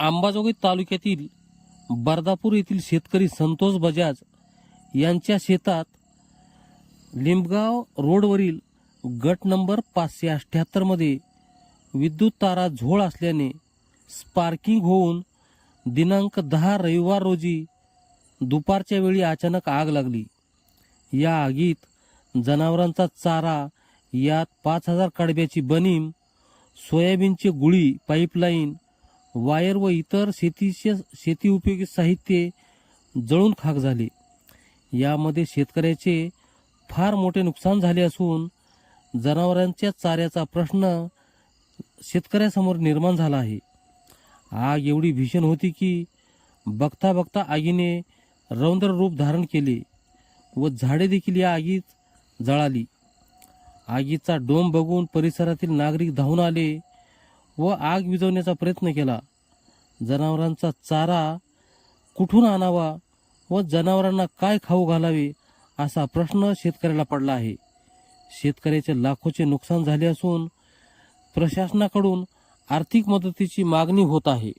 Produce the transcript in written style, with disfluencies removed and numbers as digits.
अंबाजोगाई तालुक्यातील बर्दापूर येथील शेतकरी संतोष बजाज यांच्या शेतात लिंबगाव रोडवरील गट नंबर 578 मध्ये विद्युत तारा झोळ असल्याने स्पार्किंग होऊन दिनांक 10 रविवार रोजी दुपारच्या वेळी अचानक आग लागली। या आगीत जनावरांचा चारा, यात 5000 कडब्याची बनीम, सोयाबीनचे गुळी, पाईपलाईन, वायर व इतर शेती उपयोगी साहित्य जळून खाक झाले। यामध्ये शेतकऱ्याचे फार मोठे नुकसान झाले असून जनावरांच्या चाऱ्याचा प्रश्न शेतकऱ्यासमोर निर्माण झाला आहे। आग एवढी भीषण होती की बघता बघता आगीने रौद्र रूप धारण केले व झाडे देखील या आगीत जळाली। आगीचा डोम बघून परिसरातील नागरिक धावून आले व आग विझवण्याचा प्रयत्न केला। जनावरांचा चारा कुठून आणावा व जनावरांना काय खाऊ घालावे असा प्रश्न शेतकऱ्याला पडला आहे। शेतकऱ्याचे लाखोचे नुकसान झाले असून प्रशासनाकडून आर्थिक मदतीची मागणी होत आहे।